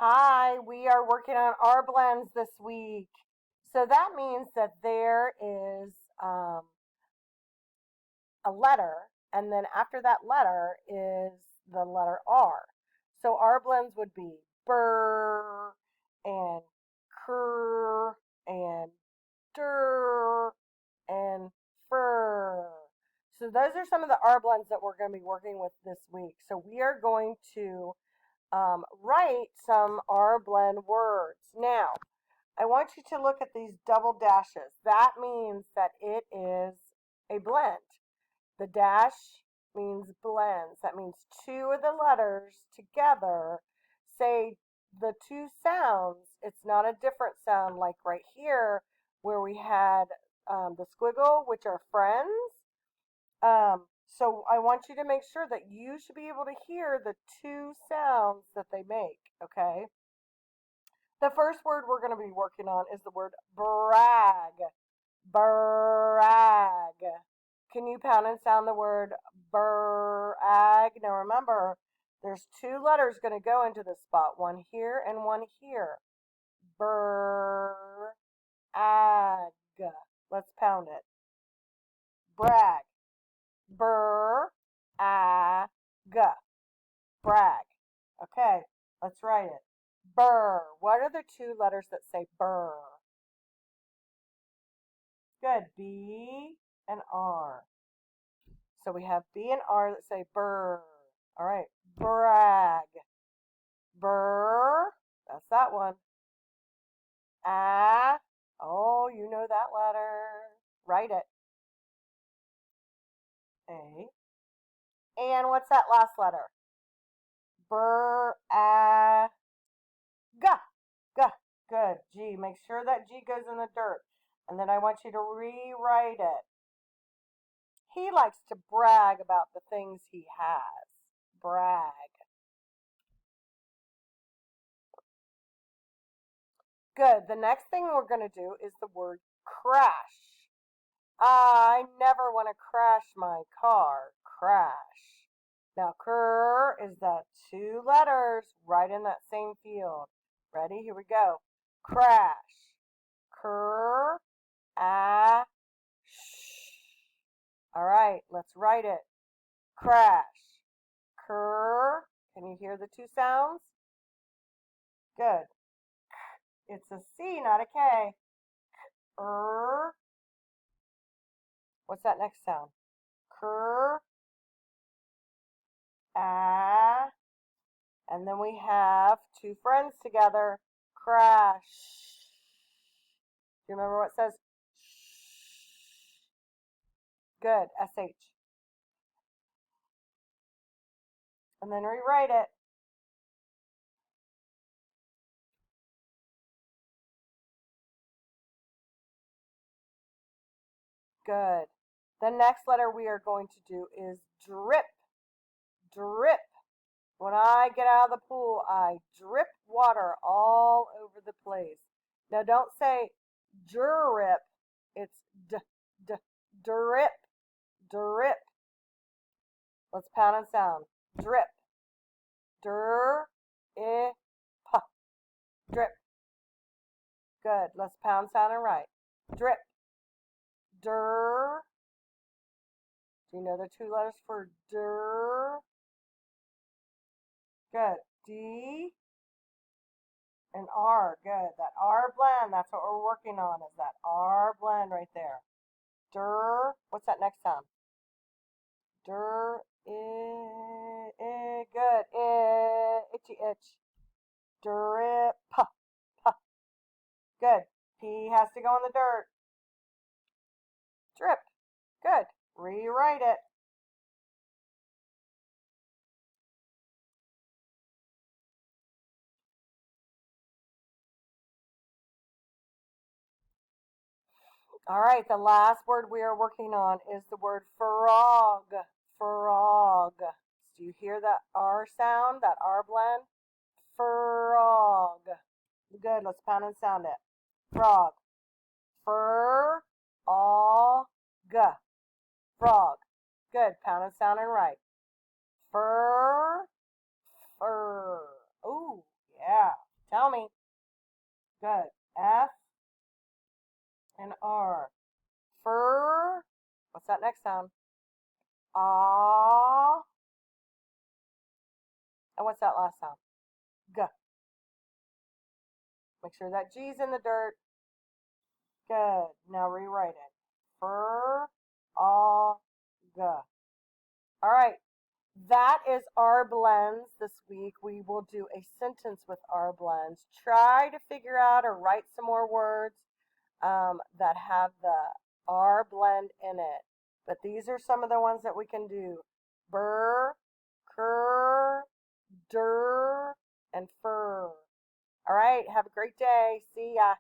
Hi, we are working on our blends this week. So that means that there is um, a letter, and then after that letter is the letter R. So our blends would be burr and cur and der and fur. So those are some of the R blends that we're going to be working with this week. So we are going to write some R blend words. Now, I want you to look at these double dashes. That means that it is a blend. The dash means blends. That means two of the letters together say the two sounds. It's not a different sound like right here where we had the squiggle, which are friends. So I want you to make sure that you should be able to hear the two sounds that they make, okay? The first word we're going to be working on is the word brag. Brag. Can you pound and sound the word brag? Now remember, there's two letters going to go into this spot, one here and one here. Brag. Let's pound it. Brag. Brag. Brag. Okay, let's write it. Burr. What are the two letters that say burr? Good. B and R. So we have B and R that say burr. All right. Brag. Burr. That's that one. Ah. Oh, you know that letter. Write it. A. And what's that last letter? Brag. G. Good. G. Make sure that G goes in the dirt. And then I want you to rewrite it. He likes to brag about the things he has. Brag. Good. The next thing we're going to do is the word crash. I never want to crash my car. Crash. Now, cr is that two letters right in that same field. Ready? Here we go. Crash. Cr, a, sh. All right, let's write it. Crash. Cr. Can you hear the two sounds? Good. It's a C, not a K. What's that next sound? Cr, a, and then we have two friends together. Crash. Do you remember what it says? Good. SH. And then rewrite it. Good. The next letter we are going to do is drip. Drip. When I get out of the pool, I drip water all over the place. Now don't say drip. It's drip. Drip. Let's pound and sound. Drip. Drip. Drip. Good. Let's pound, sound, and write. Drip. Dur. Do you know the two letters for dur? Good. D and R. Good. That R blend, that's what we're working on, is that R blend right there. Dur. What's that next sound? Dur. Good. Itchy itch. Drip. Good. P has to go in the dirt. Drip. Good. Rewrite it. All right, the last word we are working on is the word frog. Frog. Do you hear that R sound, that R blend? Frog. Good, let's pound and sound it. Frog. Fur, all, g. Frog. Good, pound and sound and write. Fur, fur. Ooh, yeah. Good. F and R. Fur. What's that next sound? Ah. And what's that last sound? G. Make sure that G's in the dirt. Good. Now rewrite it. Fur. Ah. G. All right. That is our blends this week. We will do a sentence with our blends. Try to figure out or write some more words that have the R blend in it. But these are some of the ones that we can do. Burr, cur, dur, and fur. All right. Have a great day. See ya.